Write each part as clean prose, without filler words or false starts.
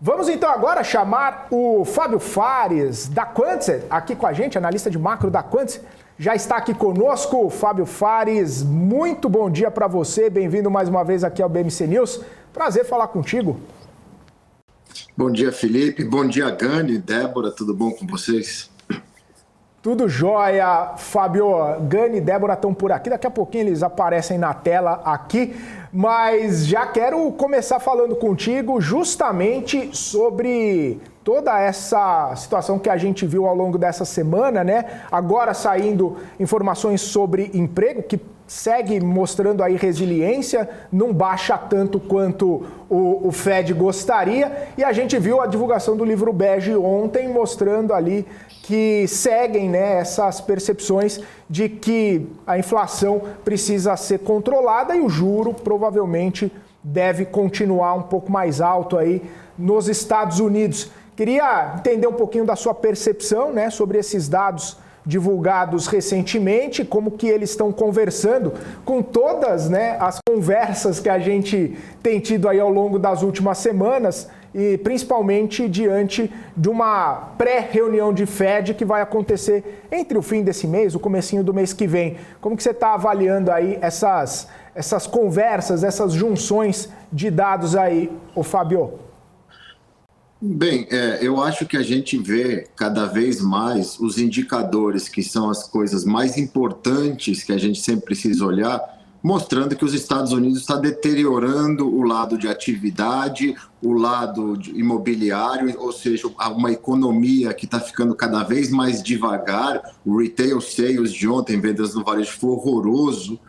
Vamos então agora chamar o Fábio Fares, da Quantser, aqui com a gente, analista de macro da Quantser. Já está aqui conosco, Fábio Fares. Muito bom dia para você, bem-vindo mais uma vez aqui ao BMC News. Prazer falar contigo. Bom dia, Felipe. Bom dia, Gani, Débora, tudo bom com vocês? Tudo jóia, Fábio. Gani e Débora estão por aqui, daqui a pouquinho eles aparecem na tela aqui, mas já quero começar falando contigo justamente sobre toda essa situação que a gente viu ao longo dessa semana, né? Agora saindo informações sobre emprego, que segue mostrando aí resiliência, não baixa tanto quanto o Fed gostaria, e a gente viu a divulgação do livro bege ontem mostrando ali que seguem, né, essas percepções de que a inflação precisa ser controlada e o juro provavelmente deve continuar um pouco mais alto aí nos Estados Unidos. Queria entender um pouquinho da sua percepção, né, sobre esses dados divulgados recentemente, como que eles estão conversando com todas, né, as conversas que a gente tem tido aí ao longo das últimas semanas e principalmente diante de uma pré-reunião de Fed que vai acontecer entre o fim desse mês, o comecinho do mês que vem. Como que você está avaliando aí essas conversas, essas junções de dados aí, ô Fábio? Bem, eu acho que a gente vê cada vez mais os indicadores, que são as coisas mais importantes que a gente sempre precisa olhar, mostrando que os Estados Unidos está deteriorando o lado de atividade, o lado imobiliário, ou seja, uma economia que está ficando cada vez mais devagar. O retail sales de ontem, vendas no varejo, foi horroroso.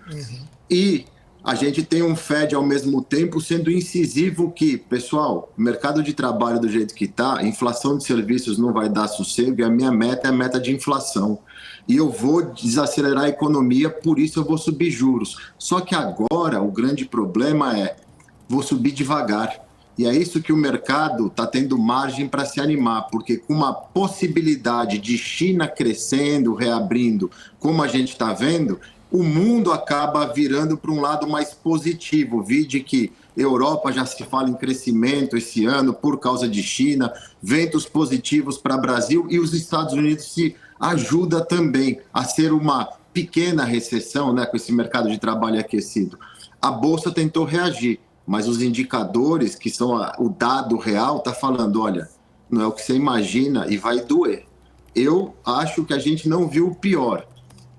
E a gente tem um Fed ao mesmo tempo sendo incisivo que, pessoal, mercado de trabalho do jeito que está, inflação de serviços não vai dar sossego e a minha meta é a meta de inflação. E eu vou desacelerar a economia, por isso eu vou subir juros. Só que agora o grande problema é, vou subir devagar. E é isso que o mercado está tendo margem para se animar, porque com uma possibilidade de China crescendo, reabrindo, como a gente está vendo, o mundo acaba virando para um lado mais positivo. Vide que Europa já se fala em crescimento esse ano por causa de China, ventos positivos para o Brasil e os Estados Unidos se ajuda também a ser uma pequena recessão, né, com esse mercado de trabalho aquecido. A Bolsa tentou reagir, mas os indicadores, que são o dado real, está falando, olha, não é o que você imagina e vai doer. Eu acho que a gente não viu o pior.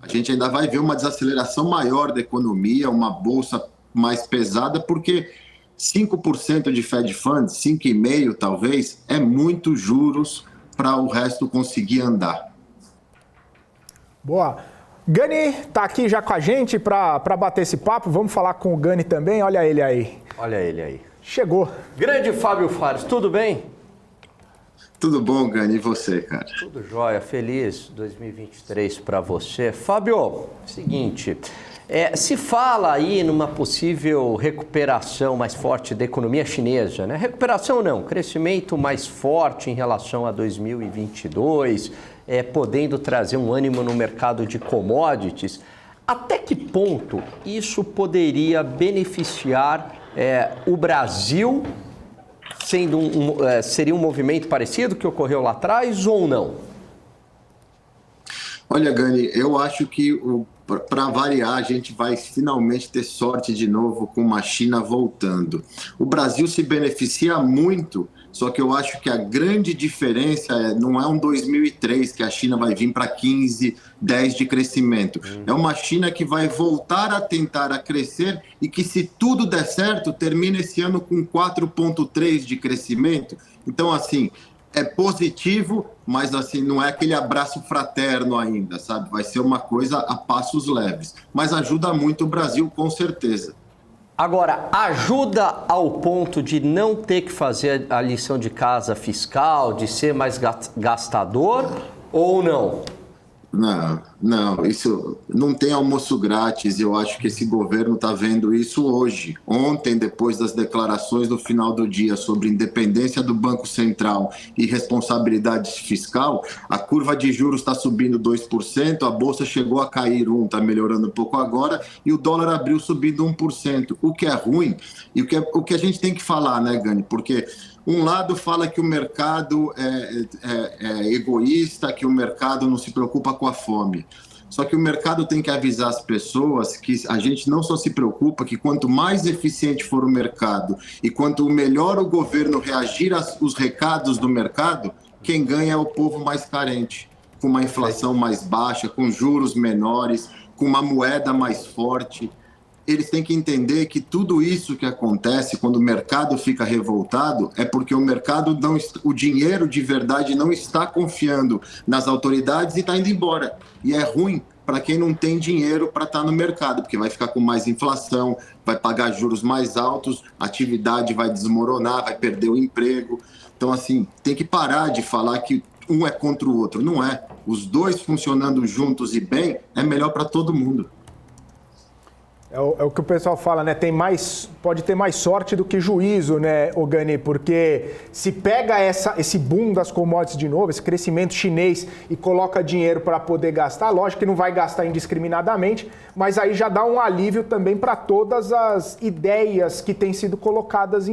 A gente ainda vai ver uma desaceleração maior da economia, uma bolsa mais pesada, porque 5% de Fed Funds, 5,5% talvez, é muito juros para o resto conseguir andar. Boa. Gani está aqui já com a gente para bater esse papo. Vamos falar com o Gani também. Olha ele aí. Olha ele aí. Chegou. Grande Fábio Fares, tudo bem? Tudo bom, Gani? E você, cara? Tudo jóia, feliz 2023 para você. Fábio, seguinte, se fala aí numa possível recuperação mais forte da economia chinesa, né? Recuperação não, crescimento mais forte em relação a 2022, podendo trazer um ânimo no mercado de commodities. Até que ponto isso poderia beneficiar o Brasil? Seria um movimento parecido que ocorreu lá atrás ou não? Olha, Gani, eu acho que para variar a gente vai finalmente ter sorte de novo com uma China voltando. O Brasil se beneficia muito, só que eu acho que a grande diferença não é um 2003 que a China vai vir para 15, 10 de crescimento. É uma China que vai voltar a tentar a crescer e que, se tudo der certo, termina esse ano com 4,3 de crescimento. Então, assim, é positivo, mas assim, não é aquele abraço fraterno ainda, sabe? Vai ser uma coisa a passos leves. Mas ajuda muito o Brasil, com certeza. Agora, ajuda ao ponto de não ter que fazer a lição de casa fiscal, de ser mais gastador ou não? Não. Não, isso não tem almoço grátis. Eu acho que esse governo está vendo isso hoje. Ontem, depois das declarações do final do dia sobre independência do Banco Central e responsabilidade fiscal, a curva de juros está subindo 2%, a bolsa chegou a cair 1%, está melhorando um pouco agora, e o dólar abriu subindo 1%, o que é ruim e o que a gente tem que falar, né, Gani? Porque um lado fala que o mercado é egoísta, que o mercado não se preocupa com a fome. Só que o mercado tem que avisar as pessoas que a gente não só se preocupa, que quanto mais eficiente for o mercado e quanto melhor o governo reagir aos recados do mercado, quem ganha é o povo mais carente, com uma inflação mais baixa, com juros menores, com uma moeda mais forte. Eles têm que entender que tudo isso que acontece quando o mercado fica revoltado é porque o mercado o dinheiro de verdade não está confiando nas autoridades e está indo embora. E é ruim para quem não tem dinheiro para estar no mercado, porque vai ficar com mais inflação, vai pagar juros mais altos, a atividade vai desmoronar, vai perder o emprego. Então, assim, tem que parar de falar que um é contra o outro. Não é. Os dois funcionando juntos e bem é melhor para todo mundo. É o que o pessoal fala, né? Pode ter mais sorte do que juízo, né, Gani? Porque se pega esse boom das commodities de novo, esse crescimento chinês e coloca dinheiro para poder gastar, lógico que não vai gastar indiscriminadamente, mas aí já dá um alívio também para todas as ideias que têm sido colocadas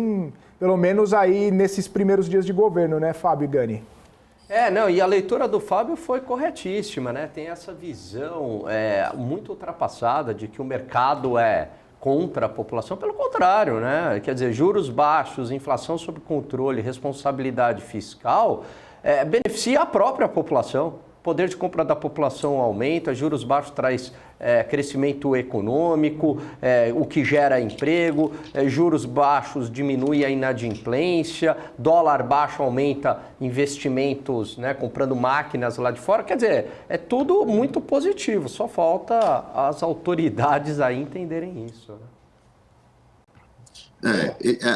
pelo menos aí nesses primeiros dias de governo, né, Fábio e Gani? E a leitura do Fábio foi corretíssima, né? Tem essa visão muito ultrapassada de que o mercado é contra a população. Pelo contrário, né? Quer dizer, juros baixos, inflação sob controle, responsabilidade fiscal, beneficia a própria população. O poder de compra da população aumenta, juros baixos traz crescimento econômico, o que gera emprego, juros baixos diminui a inadimplência, dólar baixo aumenta investimentos, né, comprando máquinas lá de fora. Quer dizer, é tudo muito positivo, só falta as autoridades aí entenderem isso.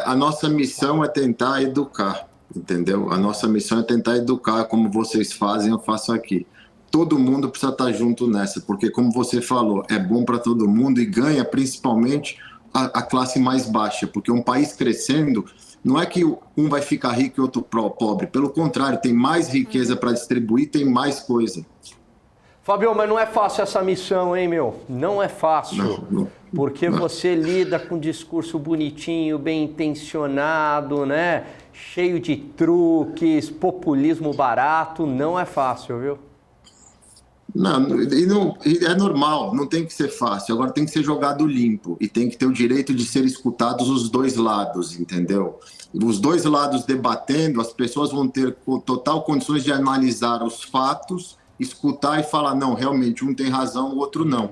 A nossa missão é tentar educar. Entendeu? A nossa missão é tentar educar como vocês fazem, eu faço aqui. Todo mundo precisa estar junto nessa, porque como você falou, é bom para todo mundo e ganha principalmente a classe mais baixa, porque um país crescendo, não é que um vai ficar rico e outro pobre, pelo contrário, tem mais riqueza para distribuir, tem mais coisa. Fábio, mas não é fácil essa missão, hein, meu? Não é fácil. Não. Porque você lida com um discurso bonitinho, bem intencionado, né? Cheio de truques, populismo barato, não é fácil, viu? Não, é normal, não tem que ser fácil, agora tem que ser jogado limpo e tem que ter o direito de ser escutados os dois lados, entendeu? Os dois lados debatendo, as pessoas vão ter total condições de analisar os fatos, escutar e falar, não, realmente um tem razão, o outro não.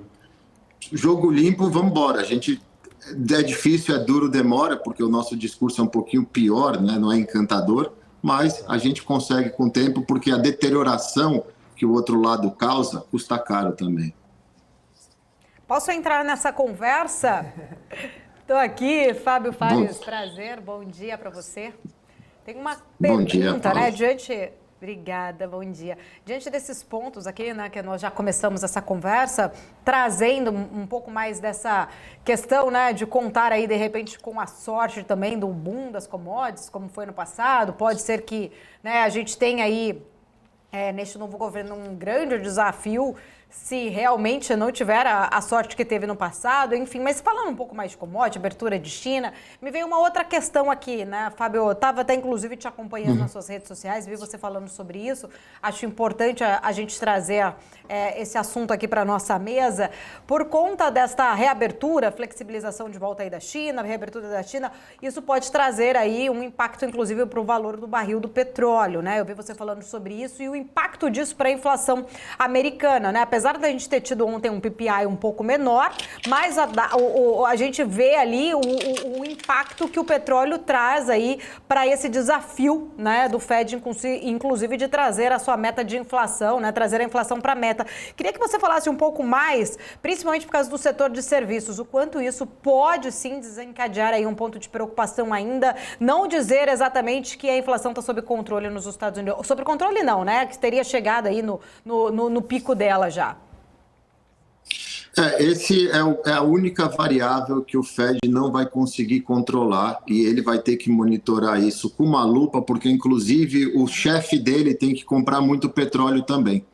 Jogo limpo, vamos embora. É difícil, é duro, demora, porque o nosso discurso é um pouquinho pior, né? Não é encantador, mas a gente consegue com o tempo, porque a deterioração que o outro lado causa custa caro também. Posso entrar nessa conversa? Estou aqui, Fábio Fares, prazer, bom dia para você. Tem uma pergunta, né? Obrigada, bom dia. Diante desses pontos aqui, né, que nós já começamos essa conversa, trazendo um pouco mais dessa questão, né, de contar aí, de repente, com a sorte também do boom das commodities, como foi no passado. Pode ser que, né, a gente tenha aí, neste novo governo, um grande desafio, se realmente não tiver a sorte que teve no passado, enfim. Mas falando um pouco mais de commodity, abertura de China, me veio uma outra questão aqui, né, Fábio? Eu estava até, inclusive, te acompanhando nas suas redes sociais, vi você falando sobre isso. Acho importante a gente trazer esse assunto aqui para a nossa mesa. Por conta desta reabertura, flexibilização de volta aí da China, reabertura da China, isso pode trazer aí um impacto, inclusive, para o valor do barril do petróleo, né? Eu vi você falando sobre isso e o impacto disso para a inflação americana, né? Apesar da gente ter tido ontem um PPI um pouco menor, mas a gente vê ali o impacto que o petróleo traz aí para esse desafio, né, do Fed, inclusive de trazer a sua meta de inflação, né, trazer a inflação para a meta. Queria que você falasse um pouco mais, principalmente por causa do setor de serviços, o quanto isso pode sim desencadear aí um ponto de preocupação ainda, não dizer exatamente que a inflação está sob controle nos Estados Unidos, sob controle não, né, que teria chegado aí no pico dela já. Esse é a única variável que o Fed não vai conseguir controlar e ele vai ter que monitorar isso com uma lupa, porque inclusive o chefe dele tem que comprar muito petróleo também.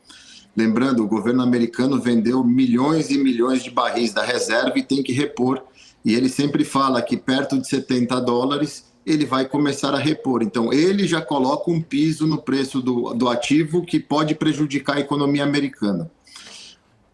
Lembrando, o governo americano vendeu milhões e milhões de barris da reserva e tem que repor. E ele sempre fala que perto de $70 ele vai começar a repor. Então ele já coloca um piso no preço do ativo que pode prejudicar a economia americana.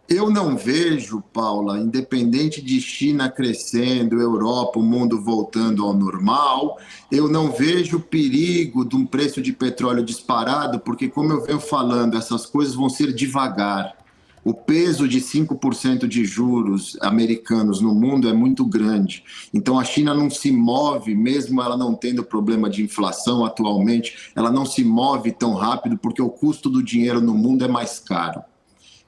Eu não vejo, Paula, independente de China crescendo, Europa, o mundo voltando ao normal, eu não vejo perigo de um preço de petróleo disparado, porque, como eu venho falando, essas coisas vão ser devagar. O peso de 5% de juros americanos no mundo é muito grande. Então, a China não se move, mesmo ela não tendo problema de inflação atualmente, ela não se move tão rápido, porque o custo do dinheiro no mundo é mais caro.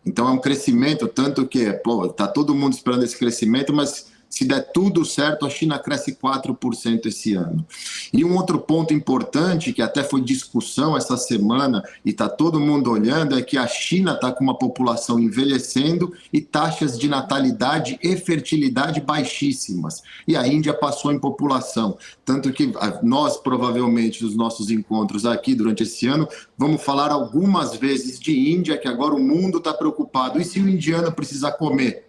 Então é um crescimento, tanto que está todo mundo esperando esse crescimento, mas se der tudo certo, a China cresce 4% esse ano. E um outro ponto importante, que até foi discussão essa semana, e está todo mundo olhando, é que a China está com uma população envelhecendo e taxas de natalidade e fertilidade baixíssimas. E a Índia passou em população. Tanto que nós, provavelmente, nos nossos encontros aqui durante esse ano, vamos falar algumas vezes de Índia, que agora o mundo está preocupado. E se o indiano precisar comer?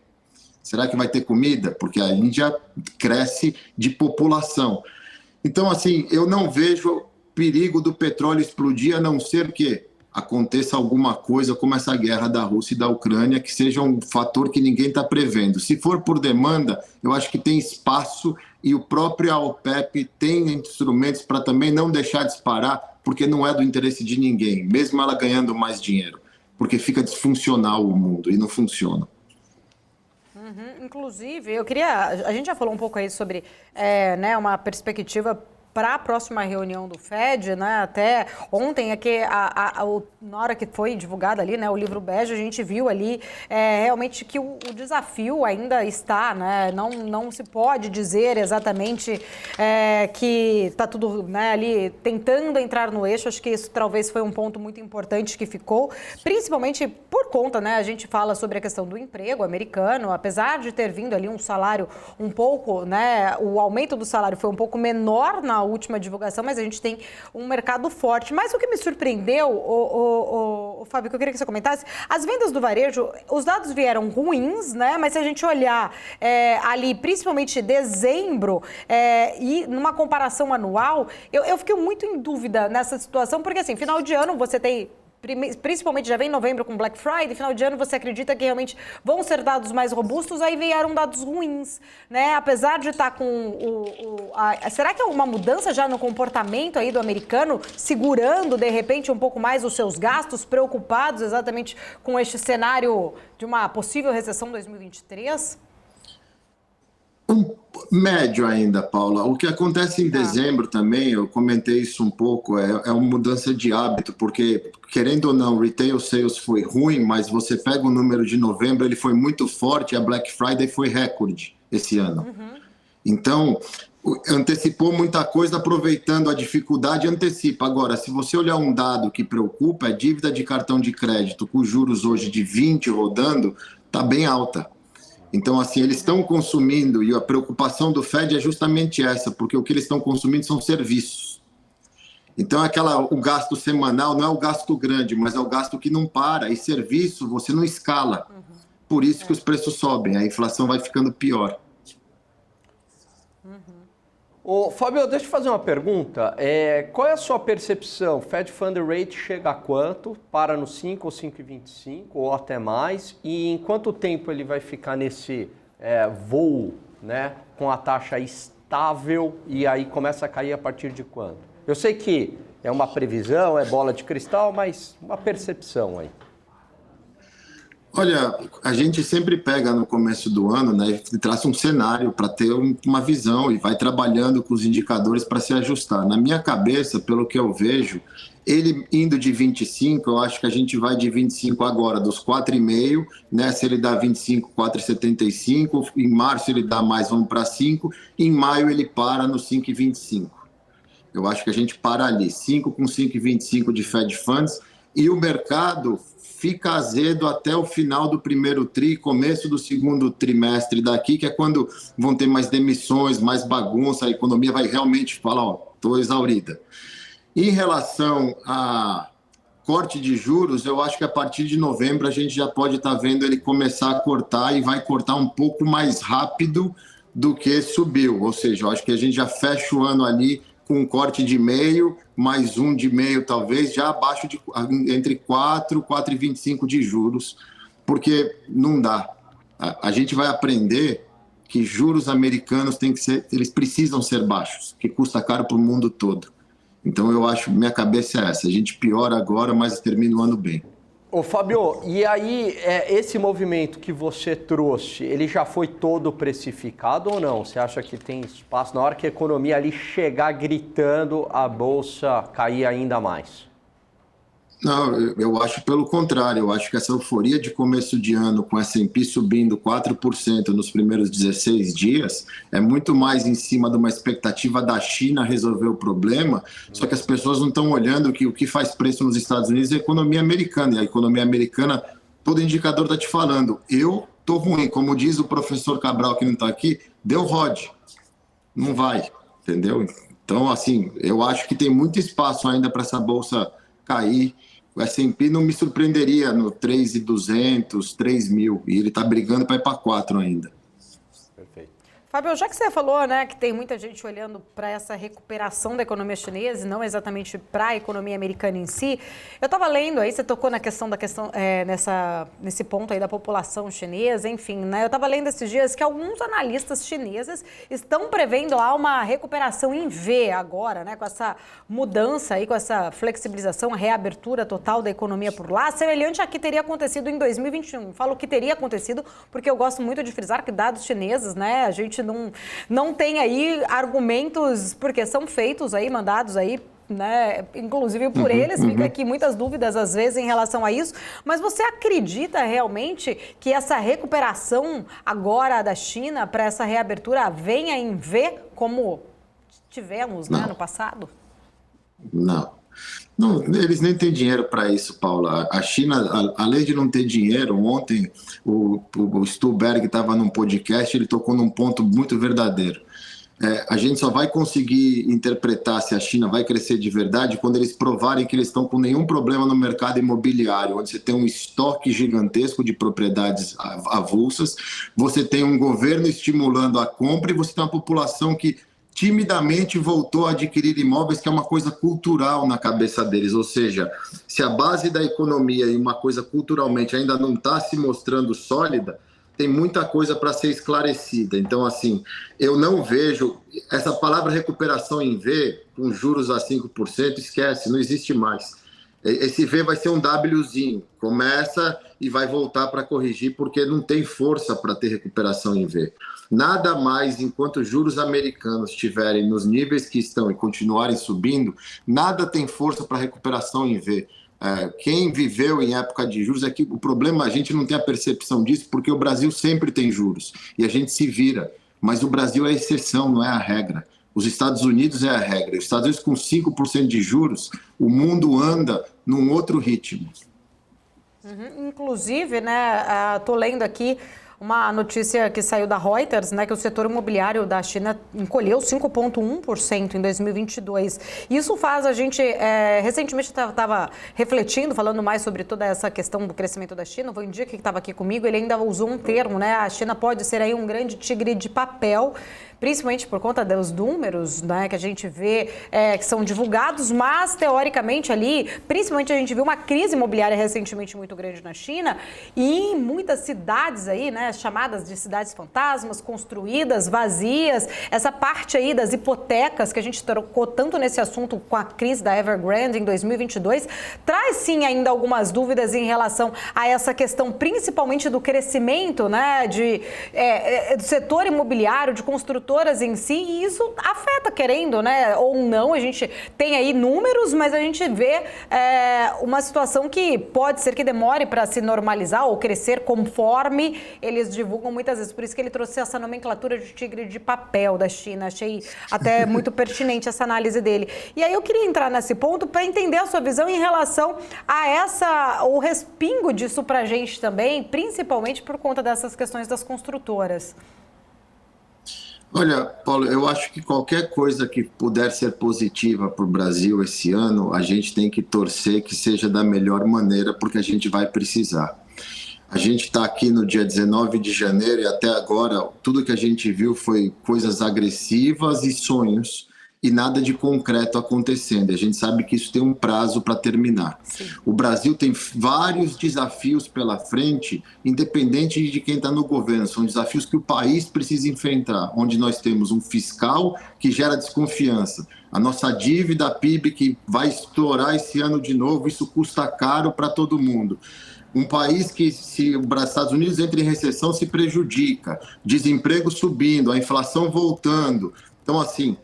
Será que vai ter comida? Porque a Índia cresce de população. Então, assim, eu não vejo perigo do petróleo explodir, a não ser que aconteça alguma coisa como essa guerra da Rússia e da Ucrânia, que seja um fator que ninguém está prevendo. Se for por demanda, eu acho que tem espaço e o próprio OPEP tem instrumentos para também não deixar disparar, porque não é do interesse de ninguém, mesmo ela ganhando mais dinheiro, porque fica disfuncional o mundo e não funciona. Inclusive, a gente já falou um pouco aí sobre uma perspectiva para a próxima reunião do Fed, né? Até ontem, na hora que foi divulgado ali, né, o livro bege, a gente viu ali realmente que o desafio ainda está, né? Não se pode dizer exatamente que está tudo, né, ali tentando entrar no eixo. Acho que isso talvez foi um ponto muito importante que ficou, principalmente por conta, né? A gente fala sobre a questão do emprego americano, apesar de ter vindo ali um salário um pouco, né? O aumento do salário foi um pouco menor na última divulgação, mas a gente tem um mercado forte. Mas o que me surpreendeu, Fábio, que eu queria que você comentasse, as vendas do varejo, os dados vieram ruins, né? Mas se a gente olhar ali, principalmente dezembro, e numa comparação anual, eu fiquei muito em dúvida nessa situação, porque assim, final de ano você tem, principalmente já vem novembro com Black Friday, final de ano você acredita que realmente vão ser dados mais robustos, aí vieram dados ruins, né? Apesar de estar com será que é uma mudança já no comportamento aí do americano, segurando de repente um pouco mais os seus gastos, preocupados exatamente com este cenário de uma possível recessão 2023? Médio ainda, Paula. O que acontece em dezembro também, eu comentei isso um pouco, é uma mudança de hábito, porque, querendo ou não, o retail sales foi ruim, mas você pega o número de novembro, ele foi muito forte, a Black Friday foi recorde esse ano. Então, antecipou muita coisa, aproveitando a dificuldade, antecipa. Agora, se você olhar um dado que preocupa, é dívida de cartão de crédito, com juros hoje de 20 rodando, está bem alta. Então, assim, eles estão consumindo, e a preocupação do Fed é justamente essa, porque o que eles estão consumindo são serviços. Então, o gasto semanal não é o gasto grande, mas é o gasto que não para, e serviço você não escala. Por isso que os preços sobem, a inflação vai ficando pior. Ô, Fábio, deixa eu fazer uma pergunta. Qual é a sua percepção? Fed Fund Rate chega a quanto? Para no 5 ou 5,25 ou até mais? E em quanto tempo ele vai ficar nesse voo, né, com a taxa estável e aí começa a cair a partir de quando? Eu sei que é uma previsão, é bola de cristal, mas uma percepção aí. Olha, a gente sempre pega no começo do ano, né, e traça um cenário para ter uma visão e vai trabalhando com os indicadores para se ajustar. Na minha cabeça, pelo que eu vejo, ele indo de 25, eu acho que a gente vai de 25 agora, dos 4,5, né, se ele dá 25, 4,75, em março ele dá mais, vamos para 5, em maio ele para no 5,25. Eu acho que a gente para ali, 5 com 5,25 de Fed Funds. e o mercado fica azedo até o final do primeiro tri, começo do segundo trimestre daqui, que é quando vão ter mais demissões, mais bagunça, a economia vai realmente falar, ó, estou exaurida. Em relação a corte de juros, eu acho que a partir de novembro a gente já pode estar vendo ele começar a cortar e vai cortar um pouco mais rápido do que subiu. Ou seja, eu acho que a gente já fecha o ano ali com um corte de meio, mais um de meio talvez, já abaixo de entre 4 e 4,25 de juros, porque não dá. A gente vai aprender que juros americanos eles precisam ser baixos, que custa caro para o mundo todo. Então, eu acho, minha cabeça é essa, a gente piora agora, mas termina o ano bem. Ô, Fábio, e aí, esse movimento que você trouxe, ele já foi todo precificado ou não? Você acha que tem espaço, na hora que a economia ali chegar gritando, a Bolsa cair ainda mais? Não, eu acho pelo contrário, eu acho que essa euforia de começo de ano com a S&P subindo 4% nos primeiros 16 dias é muito mais em cima de uma expectativa da China resolver o problema, só que as pessoas não estão olhando que o que faz preço nos Estados Unidos é a economia americana, e a economia americana, todo indicador está te falando, eu estou ruim, como diz o professor Cabral que não está aqui, deu ROD, não vai, entendeu? Então, assim, eu acho que tem muito espaço ainda para essa bolsa cair. O S&P não me surpreenderia no 3.200, 3.000, e ele está brigando para ir para 4 ainda. Perfeito. Fábio, já que você falou, né, que tem muita gente olhando para essa recuperação da economia chinesa e não exatamente para a economia americana em si, eu estava lendo aí, você tocou nesse ponto aí da população chinesa, enfim, né, eu estava lendo esses dias que alguns analistas chineses estão prevendo lá uma recuperação em V agora, né, com essa mudança aí, com essa flexibilização, a reabertura total da economia por lá, semelhante a que teria acontecido em 2021. Falo que teria acontecido porque eu gosto muito de frisar que dados chineses, né, a gente não tem aí argumentos, porque são feitos aí, mandados aí, né, inclusive por eles, fica aqui muitas dúvidas às vezes em relação a isso, mas você acredita realmente que essa recuperação agora da China para essa reabertura venha em V, como tivemos, né, no passado? Não, eles nem têm dinheiro para isso, Paula. A China, além de não ter dinheiro, ontem o Stuhlberg estava num podcast, ele tocou num ponto muito verdadeiro. A gente só vai conseguir interpretar se a China vai crescer de verdade quando eles provarem que eles estão com nenhum problema no mercado imobiliário, onde você tem um estoque gigantesco de propriedades avulsas, você tem um governo estimulando a compra e você tem uma população que timidamente voltou a adquirir imóveis, que é uma coisa cultural na cabeça deles. Ou seja, se a base da economia e uma coisa culturalmente ainda não está se mostrando sólida, tem muita coisa para ser esclarecida. Então, assim, eu não vejo essa palavra recuperação em V, com juros a 5%, esquece, não existe mais. Esse V vai ser um Wzinho, começa e vai voltar para corrigir, porque não tem força para ter recuperação em V. Nada mais, enquanto os juros americanos estiverem nos níveis que estão e continuarem subindo, nada tem força para recuperação em V. Quem viveu em época de juros é que o problema, a gente não tem a percepção disso, porque o Brasil sempre tem juros e a gente se vira. Mas o Brasil é a exceção, não é a regra. Os Estados Unidos é a regra. Os Estados Unidos com 5% de juros, o mundo anda num outro ritmo. Inclusive, né, tô lendo aqui uma notícia que saiu da Reuters, né, que o setor imobiliário da China encolheu 5,1% em 2022. Isso faz a gente, recentemente estava refletindo, falando mais sobre toda essa questão do crescimento da China. O Van Dijk, que estava aqui comigo, ele ainda usou um termo, né, a China pode ser aí um grande tigre de papel, principalmente por conta dos números, né, que a gente vê que são divulgados, mas teoricamente ali, principalmente a gente viu uma crise imobiliária recentemente muito grande na China e em muitas cidades aí, né, chamadas de cidades fantasmas, construídas, vazias, essa parte aí das hipotecas que a gente trocou tanto nesse assunto com a crise da Evergrande em 2022, traz sim ainda algumas dúvidas em relação a essa questão, principalmente do crescimento, né, do setor imobiliário, de construtoras em si, e isso afeta, querendo, né, ou não, a gente tem aí números, mas a gente vê uma situação que pode ser que demore para se normalizar ou crescer conforme eles eles divulgam muitas vezes. Por isso que ele trouxe essa nomenclatura de tigre de papel da China. Achei até muito pertinente essa análise dele. E aí eu queria entrar nesse ponto para entender a sua visão em relação a o respingo disso para a gente também, principalmente por conta dessas questões das construtoras. Olha, Paulo, eu acho que qualquer coisa que puder ser positiva para o Brasil esse ano, a gente tem que torcer que seja da melhor maneira, porque a gente vai precisar. A gente está aqui no dia 19 de janeiro e até agora tudo que a gente viu foi coisas agressivas e sonhos e nada de concreto acontecendo. A gente sabe que isso tem um prazo para terminar. Sim. O Brasil tem vários desafios pela frente, independente de quem está no governo. São desafios que o país precisa enfrentar, onde nós temos um fiscal que gera desconfiança. A nossa dívida PIB que vai estourar esse ano de novo, isso custa caro para todo mundo. Um país que, se os Estados Unidos entra em recessão, se prejudica. Desemprego subindo, a inflação voltando. Então, assim,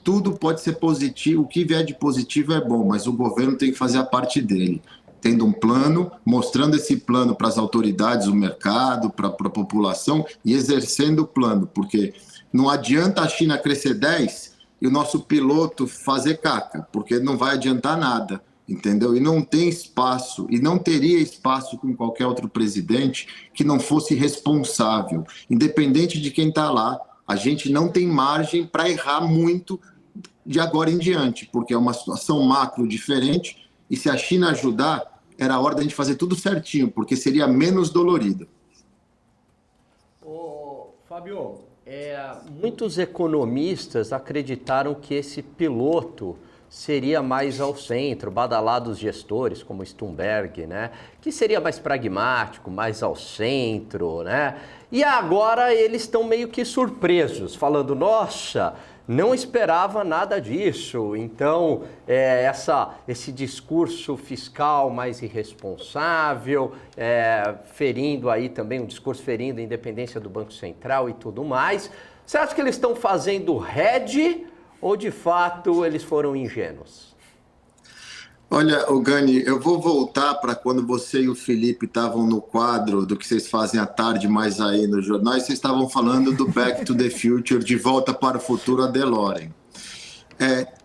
tudo pode ser positivo, o que vier de positivo é bom, mas o governo tem que fazer a parte dele, tendo um plano, mostrando esse plano para as autoridades, o mercado, para a população e exercendo o plano, porque não adianta a China crescer 10 e o nosso piloto fazer caca, porque não vai adiantar nada, entendeu? E não tem espaço, e não teria espaço com qualquer outro presidente que não fosse responsável, independente de quem está lá. A gente não tem margem para errar muito de agora em diante, porque é uma situação macro diferente, e se a China ajudar, era a hora da gente fazer tudo certinho, porque seria menos dolorido. Fábio, muitos economistas acreditaram que esse piloto seria mais ao centro, badalados gestores como Stuernberg, né? Que seria mais pragmático, mais ao centro, né? E agora eles estão meio que surpresos, falando, nossa, não esperava nada disso. Então, esse discurso fiscal mais irresponsável, ferindo aí também, um discurso ferindo a independência do Banco Central e tudo mais. Você acha que eles estão fazendo hedge ou, de fato, eles foram ingênuos? Olha, Gani, eu vou voltar para quando você e o Felipe estavam no quadro do que vocês fazem à tarde, mais aí no jornal, e vocês estavam falando do Back to the Future, De Volta para o Futuro, a DeLorean.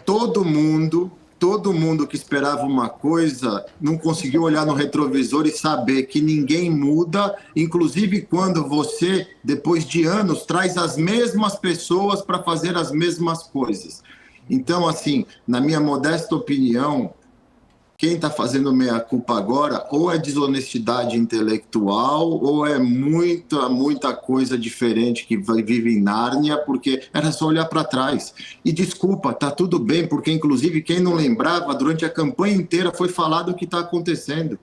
Todo mundo que esperava uma coisa não conseguiu olhar no retrovisor e saber que ninguém muda, inclusive quando você, depois de anos, traz as mesmas pessoas para fazer as mesmas coisas. Então, assim, na minha modesta opinião, quem está fazendo meia-culpa agora ou é desonestidade intelectual ou é muita coisa diferente que vive em Nárnia, porque era só olhar para trás. E desculpa, tá tudo bem, porque inclusive quem não lembrava, durante a campanha inteira foi falado o que está acontecendo.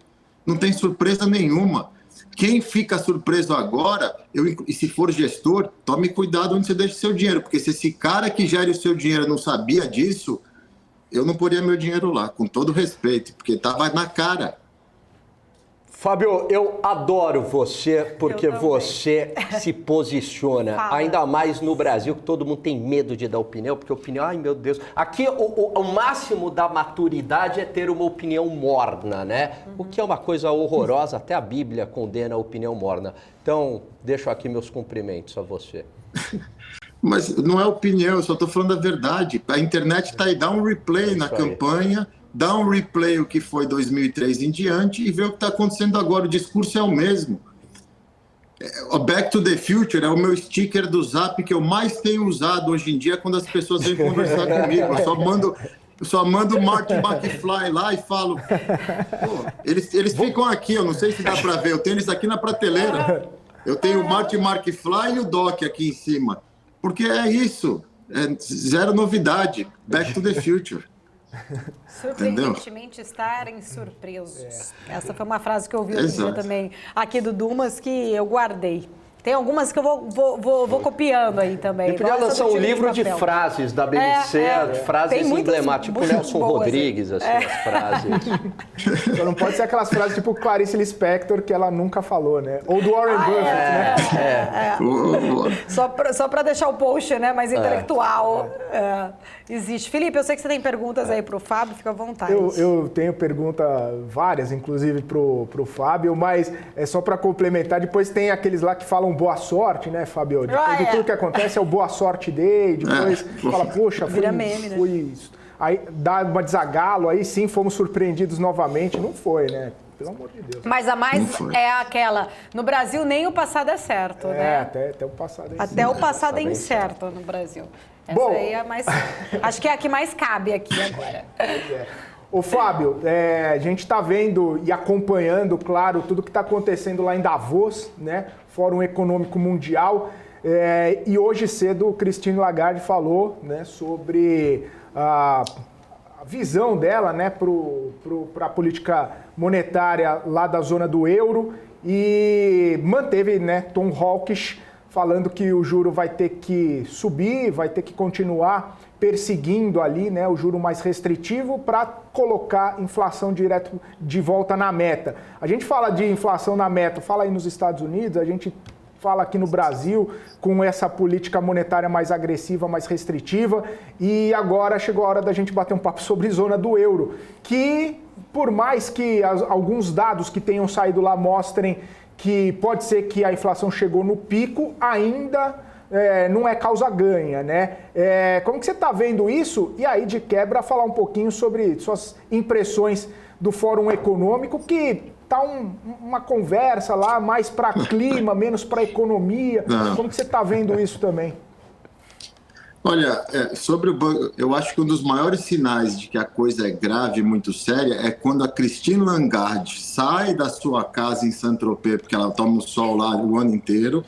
Não tem surpresa nenhuma. Quem fica surpreso agora, e se for gestor, tome cuidado onde você deixa o seu dinheiro, porque se esse cara que gera o seu dinheiro não sabia disso, eu não poria meu dinheiro lá, com todo respeito, porque estava na cara. Fábio, eu adoro você, porque você se posiciona, ainda mais no Brasil, que todo mundo tem medo de dar opinião, porque opinião, ai meu Deus, aqui o máximo da maturidade é ter uma opinião morna, né? O que é uma coisa horrorosa, até a Bíblia condena a opinião morna. Então, deixo aqui meus cumprimentos a você. Mas não é opinião, eu só estou falando a verdade. A internet está aí, dá um replay na campanha, dá um replay o que foi 2003 em diante e vê o que está acontecendo agora. O discurso é o mesmo. O Back to the Future é o meu sticker do Zap que eu mais tenho usado hoje em dia quando as pessoas vêm conversar comigo. Eu só mando o Marty McFly lá e falo... Pô, eles ficam aqui, eu não sei se dá para ver, eu tenho eles aqui na prateleira. Eu tenho o Marty McFly e o Doc aqui em cima. Porque é isso, zero novidade, Back to the Future. Surpreendentemente estarem surpresos. Essa foi uma frase que eu ouvi outro dia também, aqui do Dumas, que eu guardei. Tem algumas que eu vou copiando aí também. E podia lançar um livro de frases da BBC, frases emblemáticas, tipo Nelson Rodrigues, assim, as frases. Só não pode ser aquelas frases tipo Clarice Lispector, que ela nunca falou, né? Ou do Warren Buffett, né? Só para deixar o post, né, mais intelectual. Existe. Felipe, eu sei que você tem perguntas aí para o Fábio, fica à vontade. Eu tenho pergunta várias, inclusive, pro Fábio, mas é só para complementar. Depois tem aqueles lá que falam um boa sorte, né, Fabio? Depois de tudo que acontece, é o boa sorte dele, depois fala, poxa, fui aí dá uma desagalo, aí sim fomos surpreendidos novamente. Não foi, né? Pelo amor de Deus. Mas a mais é aquela, no Brasil nem o passado é certo, né? Até o passado é incerto. Até o passado é incerto no Brasil. Essa aí é a mais, acho que é a que mais cabe aqui agora. Ô Fábio, a gente está vendo e acompanhando, claro, tudo que está acontecendo lá em Davos, né? Fórum Econômico Mundial. E hoje cedo, Christine Lagarde falou, né, sobre a visão dela, né, para a política monetária lá da zona do euro e manteve, né, tom hawkish, falando que o juro vai ter que subir, vai ter que continuar perseguindo ali, né, o juro mais restritivo para colocar inflação direto de volta na meta. A gente fala de inflação na meta, fala aí nos Estados Unidos, a gente fala aqui no Brasil com essa política monetária mais agressiva, mais restritiva, e agora chegou a hora da gente bater um papo sobre zona do euro, que por mais que alguns dados que tenham saído lá mostrem que pode ser que a inflação chegou no pico, ainda não é causa ganha, né? Como que você está vendo isso? E aí, de quebra, falar um pouquinho sobre suas impressões do Fórum Econômico, que tá uma conversa lá mais para clima, menos para economia. Como que você está vendo isso também? Olha, sobre o banco, eu acho que um dos maiores sinais de que a coisa é grave, muito séria, é quando a Christine Lagarde sai da sua casa em Saint-Tropez, porque ela toma o sol lá o ano inteiro,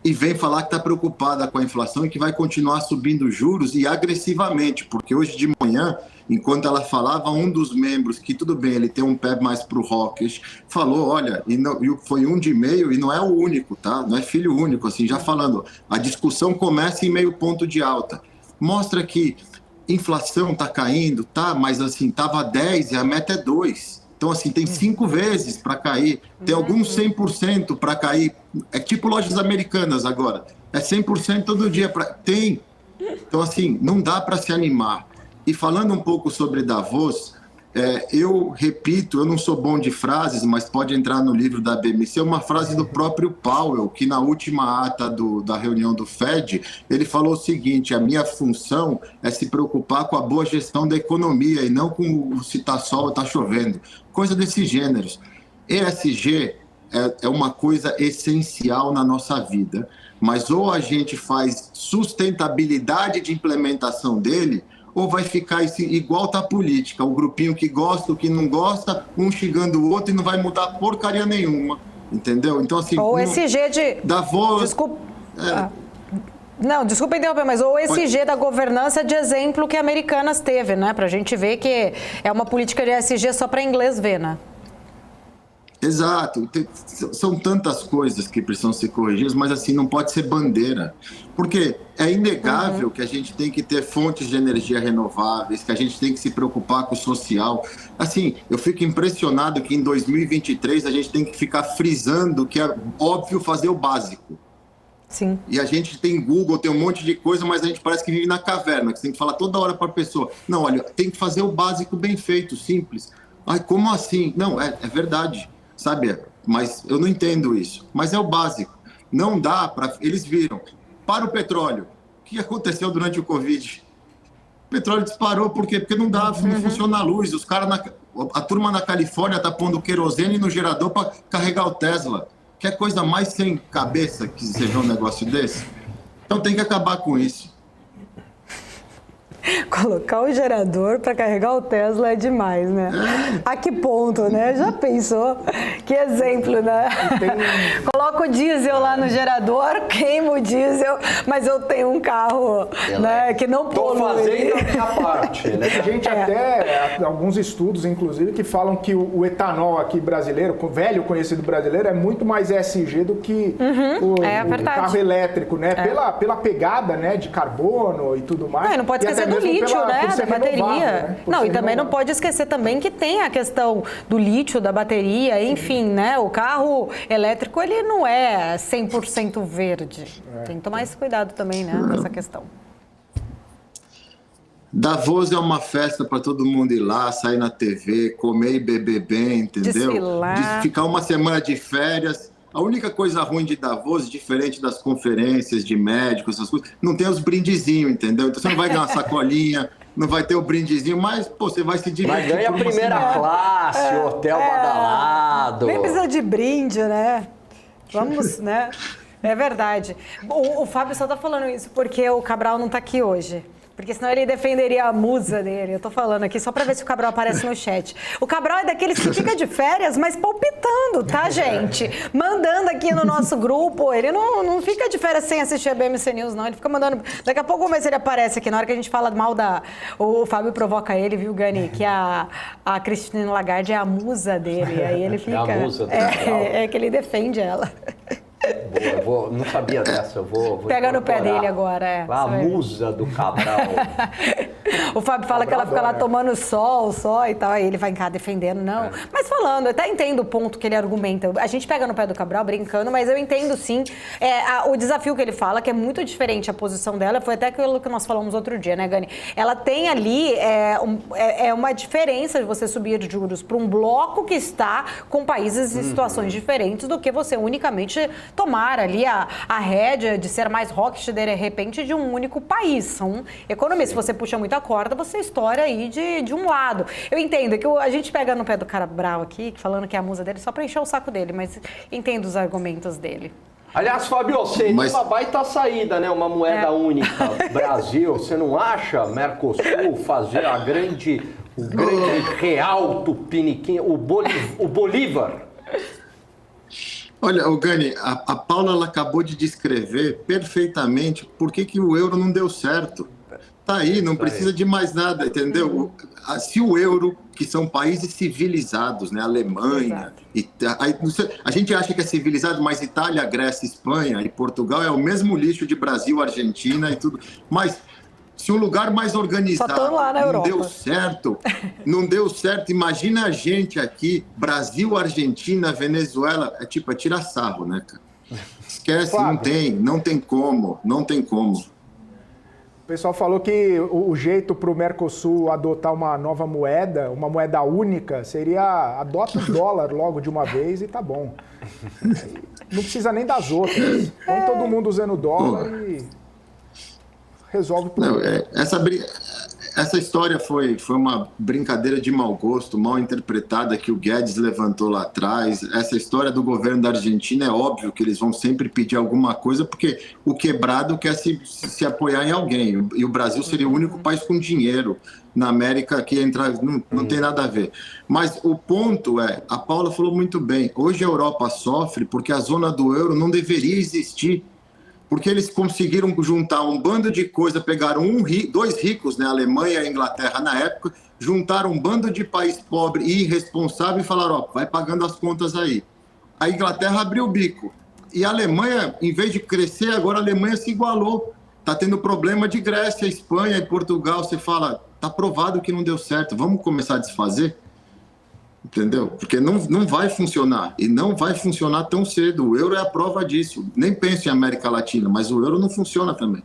e vem falar que está preocupada com a inflação e que vai continuar subindo juros e agressivamente, porque hoje de manhã, enquanto ela falava, um dos membros, que tudo bem, ele tem um pé mais para o hawkish, falou, olha, foi 1,5 e não é o único, tá? Não é filho único, assim, já falando, a discussão começa em meio ponto de alta. Mostra que inflação está caindo, tá? Mas assim, estava 10 e a meta é 2. Então, assim, tem 5 vezes para cair, tem alguns 100% para cair. É tipo lojas americanas agora, é 100% todo dia. Tem. Então, assim, não dá para se animar. E falando um pouco sobre Davos, eu repito, eu não sou bom de frases, mas pode entrar no livro da BMC, uma frase do próprio Powell, que na última ata da reunião do FED, ele falou o seguinte, a minha função é se preocupar com a boa gestão da economia e não com se está sol ou está chovendo, coisa desses gêneros. ESG é uma coisa essencial na nossa vida, mas ou a gente faz sustentabilidade de implementação dele, ou vai ficar igual tá a política, o grupinho que gosta, o que não gosta, um xingando o outro e não vai mudar porcaria nenhuma, entendeu? Então, assim... Ou ESG de... Davos... Desculpa... Não, desculpa interromper, mas o ESG da governança de exemplo que a Americanas teve, né? Pra gente ver que é uma política de ESG só para inglês ver, né? Exato. São tantas coisas que precisam ser corrigidas, mas assim, não pode ser bandeira. Porque é inegável que a gente tem que ter fontes de energia renováveis, que a gente tem que se preocupar com o social. Assim, eu fico impressionado que em 2023 a gente tem que ficar frisando que é óbvio fazer o básico. Sim. E a gente tem Google, tem um monte de coisa, mas a gente parece que vive na caverna, que você tem que falar toda hora para a pessoa. Não, olha, tem que fazer o básico bem feito, simples. Ai, como assim? Não, é verdade. Sabe, mas eu não entendo isso. Mas é o básico. Não dá para... Eles viram. Para o petróleo. O que aconteceu durante o Covid? O petróleo disparou, por quê? Porque não dá, não funciona a luz. Os caras, a turma na Califórnia está pondo querosene no gerador para carregar o Tesla. Que coisa mais sem cabeça que seja um negócio desse? Então tem que acabar com isso. Colocar o gerador para carregar o Tesla é demais, né? A que ponto, né? Já pensou? Que exemplo, né? Coloco o diesel lá no gerador, queimo o diesel, mas eu tenho um carro, né, que não polui. Estou fazendo a minha parte, né? A gente até, alguns estudos, inclusive, que falam que o etanol aqui brasileiro, o velho conhecido brasileiro, é muito mais ESG do que o carro elétrico, né? Pela pegada, né, de carbono e tudo mais. Não pode esquecer do lítio, né, da bateria. Né? Não, e também não pode esquecer também que tem a questão do lítio, da bateria, enfim, né? O carro elétrico, ele não é 100% verde. Tem que tomar esse cuidado também, né, nessa questão. Davos é uma festa para todo mundo ir lá, sair na TV, comer e beber bem, entendeu? Desfilar. Ficar uma semana de férias. A única coisa ruim de Davos, diferente das conferências de médicos, essas coisas, não tem os brindezinhos, entendeu? Então você não vai ganhar uma sacolinha, não vai ter o brindezinho, mas pô, você vai se divertir. Mas ganha a primeira classe, hotel badalado. Nem precisa de brinde, né? Vamos, né? É verdade. O Fábio só tá falando isso porque o Cabral não tá aqui hoje. Porque senão ele defenderia a musa dele. Eu tô falando aqui só pra ver se o Cabral aparece no chat. O Cabral é daqueles que fica de férias, mas palpitando, tá, gente? Mandando aqui no nosso grupo. Ele não fica de férias sem assistir a BMC News, não. Ele fica mandando... Daqui a pouco vamos ver se ele aparece aqui. Na hora que a gente fala mal da... O Fábio provoca ele, viu, Gani? Que a Christine Lagarde é a musa dele. Aí ele fica... É a musa do Cabral. É que ele defende ela. Boa, não sabia dessa, eu vou Pega no pé dele agora, A musa do Cabral. O Fábio fala que ela fica lá tomando sol só e tal, aí ele vai cá defendendo, não. Mas falando, eu até entendo o ponto que ele argumenta. A gente pega no pé do Cabral brincando, mas eu entendo sim o desafio que ele fala, que é muito diferente a posição dela, foi até aquilo que nós falamos outro dia, né, Gani? Ela tem ali uma diferença de você subir de juros para um bloco que está com países em situações diferentes do que você unicamente tomar ali a rédea de ser mais rocket de repente de um único país. São economias. Se você puxa muita corda, você estoura aí de um lado. Eu entendo que a gente pega no pé do Cabral aqui, falando que é a musa dele, só para encher o saco dele, mas entendo os argumentos dele. Aliás, Fábio, seria uma baita saída, né? Uma moeda única. Brasil, você não acha? Mercosul fazer o grande real tupiniquim, o Bolívar. Olha, Gani, a Paula ela acabou de descrever perfeitamente por que o euro não deu certo. Tá aí, não precisa de mais nada, entendeu? Se o euro, que são países civilizados, né? Alemanha, a gente acha que é civilizado, mas Itália, Grécia, Espanha e Portugal é o mesmo lixo de Brasil, Argentina e tudo. Mas se um lugar mais organizado lá na não Europa. deu certo, imagina a gente aqui, Brasil, Argentina, Venezuela, é tirar sarro, né, cara? Esquece, Fábio, não tem como. O pessoal falou que o jeito para o Mercosul adotar uma nova moeda, uma moeda única, seria adota o dólar logo de uma vez e tá bom. Não precisa nem das outras. Põe todo mundo usando o dólar e resolve o problema. Essa história foi uma brincadeira de mau gosto, mal interpretada, que o Guedes levantou lá atrás. Essa história do governo da Argentina é óbvio que eles vão sempre pedir alguma coisa, porque o quebrado quer se apoiar em alguém. E o Brasil seria o único país com dinheiro na América que entrar, não tem nada a ver. Mas o ponto a Paula falou muito bem, hoje a Europa sofre porque a zona do euro não deveria existir. Porque eles conseguiram juntar um bando de coisa, pegaram dois ricos, né, a Alemanha e a Inglaterra na época, juntaram um bando de país pobre e irresponsável e falaram, vai pagando as contas aí. A Inglaterra abriu o bico. E a Alemanha, em vez de crescer, agora a Alemanha se igualou. Está tendo problema de Grécia, Espanha e Portugal. Você fala, está provado que não deu certo, vamos começar a desfazer? Entendeu? Porque não vai funcionar. E não vai funcionar tão cedo. O euro é a prova disso. Nem penso em América Latina, mas o euro não funciona também.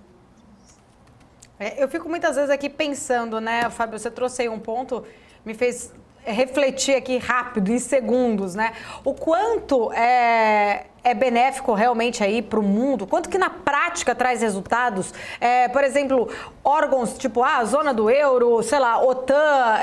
Eu fico muitas vezes aqui pensando, né, Fábio, você trouxe aí um ponto, me fez refletir aqui rápido, em segundos, né? O quanto é benéfico realmente aí para o mundo, quanto que na prática traz resultados, por exemplo, órgãos tipo a zona do euro, sei lá, OTAN,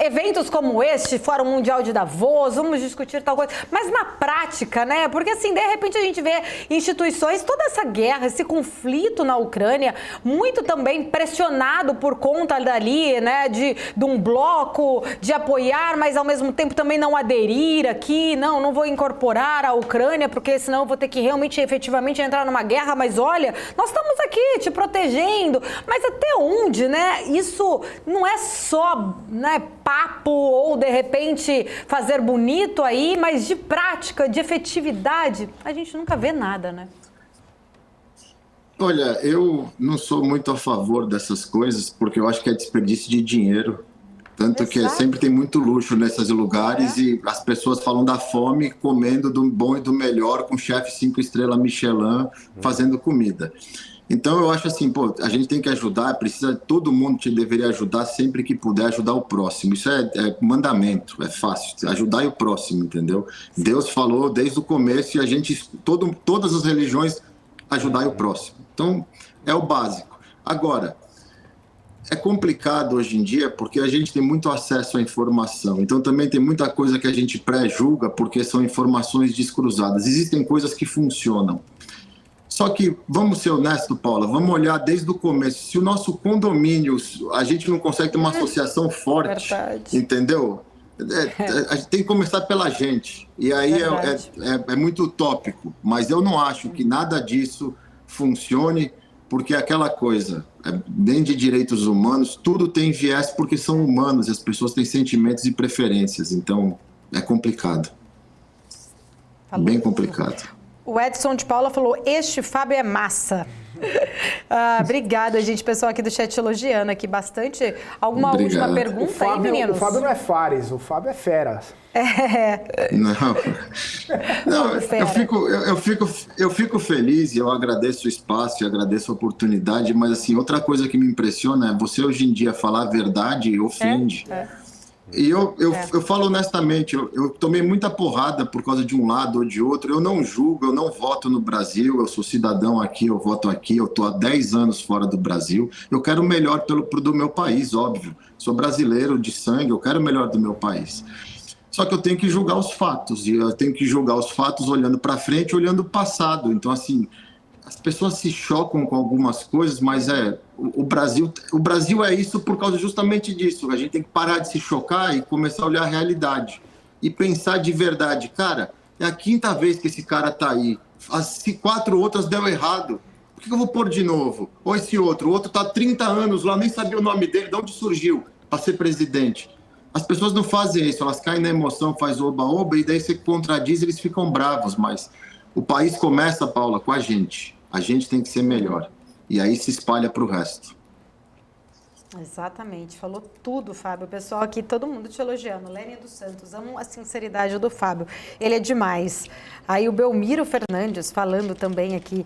eventos como este, Fórum Mundial de Davos, vamos discutir tal coisa, mas na prática, né, porque assim, de repente a gente vê instituições, toda essa guerra, esse conflito na Ucrânia, muito também pressionado por conta dali, né, de um bloco, de apoiar, mas ao mesmo tempo também não aderir aqui, não vou incorporar a Ucrânia, porque senão eu vou ter que realmente, efetivamente entrar numa guerra, mas olha, nós estamos aqui te protegendo, mas até onde, né, isso não é só, né, papo ou de repente fazer bonito aí, mas de prática, de efetividade, a gente nunca vê nada, né? Olha, eu não sou muito a favor dessas coisas, porque eu acho que é desperdício de dinheiro. Tanto que sempre tem muito luxo nesses lugares e as pessoas falam da fome comendo do bom e do melhor com chefe 5 estrelas Michelin fazendo comida. Então eu acho assim, pô, a gente tem que ajudar, todo mundo deveria ajudar sempre que puder ajudar o próximo. Isso é mandamento, é fácil, ajudar o próximo, entendeu? Deus falou desde o começo e a gente, todas as religiões, ajudar o próximo. Então é o básico. Agora, é complicado hoje em dia porque a gente tem muito acesso à informação. Então também tem muita coisa que a gente pré-julga porque são informações descruzadas. Existem coisas que funcionam. Só que, vamos ser honestos, Paula, vamos olhar desde o começo. Se o nosso condomínio, a gente não consegue ter uma associação forte, entendeu? A gente tem que começar pela gente. E aí é muito utópico. Mas eu não acho que nada disso funcione, porque aquela coisa, nem de direitos humanos, tudo tem viés porque são humanos e as pessoas têm sentimentos e preferências. Então, é complicado. Bem complicado. O Edson de Paula falou, este Fábio é massa. Obrigada, gente. Pessoal aqui do chat elogiando aqui bastante. Alguma última pergunta aí, meninos? O Fábio não é Fares, o Fábio é Feras. Não, eu fico feliz e eu agradeço o espaço e agradeço a oportunidade, mas assim, outra coisa que me impressiona é você hoje em dia falar a verdade ofende. E eu falo honestamente, eu tomei muita porrada por causa de um lado ou de outro. Eu não julgo, eu não voto no Brasil, eu sou cidadão aqui, eu voto aqui, eu estou há 10 anos fora do Brasil. Eu quero o melhor do meu país, óbvio. Sou brasileiro de sangue, eu quero o melhor do meu país. Só que eu tenho que julgar os fatos, e eu tenho que julgar os fatos olhando para frente, olhando o passado. Então, assim, as pessoas se chocam com algumas coisas, mas o Brasil é isso por causa justamente disso. A gente tem que parar de se chocar e começar a olhar a realidade e pensar de verdade. Cara, é a 5ª vez que esse cara tá aí. As 4 outras deu errado. Por que eu vou pôr de novo? Ou esse outro? O outro tá há 30 anos lá, nem sabia o nome dele, de onde surgiu para ser presidente. As pessoas não fazem isso, elas caem na emoção, faz oba-oba, e daí você contradiz, eles ficam bravos. Mas o país começa, Paula, com a gente. A gente tem que ser melhor. E aí se espalha para o resto. Exatamente. Falou tudo, Fábio. O pessoal aqui, todo mundo te elogiando. Lênia dos Santos, amo a sinceridade do Fábio. Ele é demais. Aí o Belmiro Fernandes falando também aqui.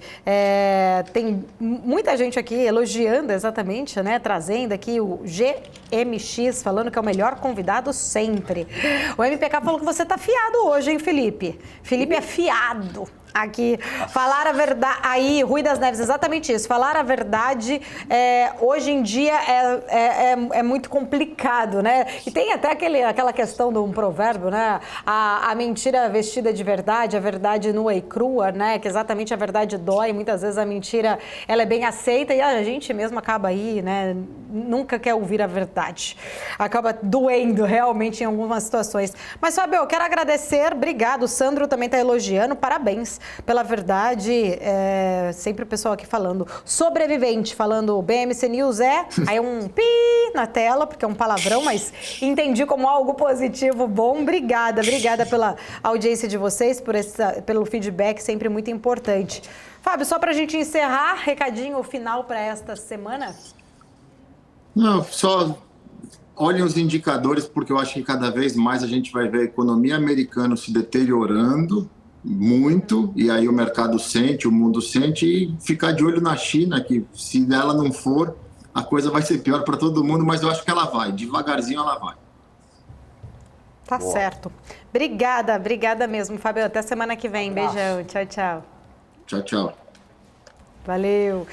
Tem muita gente aqui elogiando exatamente, né? Trazendo aqui o GMX, falando que é o melhor convidado sempre. O MPK falou que você tá fiado hoje, hein, Felipe? Felipe é fiado. Aqui, falar a verdade, aí, Rui das Neves, exatamente isso, falar a verdade hoje em dia é muito complicado, né? E tem até aquela questão de um provérbio, né? A mentira vestida de verdade, a verdade nua e crua, né? Que exatamente a verdade dói, muitas vezes a mentira, ela é bem aceita e a gente mesmo acaba aí, né? Nunca quer ouvir a verdade, acaba doendo realmente em algumas situações. Mas, Fábio, eu quero agradecer, obrigado, o Sandro também está elogiando, parabéns pela verdade, sempre o pessoal aqui falando, sobrevivente, falando BMC News aí um pi na tela, porque é um palavrão, mas entendi como algo positivo, bom, obrigada pela audiência de vocês, pelo feedback, sempre muito importante. Fábio, só para a gente encerrar, recadinho final para esta semana? Não, só olhem os indicadores, porque eu acho que cada vez mais a gente vai ver a economia americana se deteriorando muito, e aí o mercado sente, o mundo sente, e ficar de olho na China, que se ela não for, a coisa vai ser pior para todo mundo, mas eu acho que ela vai, devagarzinho ela vai. Tá certo. Obrigada mesmo, Fábio. Até semana que vem. Beijão. Tchau, tchau. Tchau, tchau. Valeu.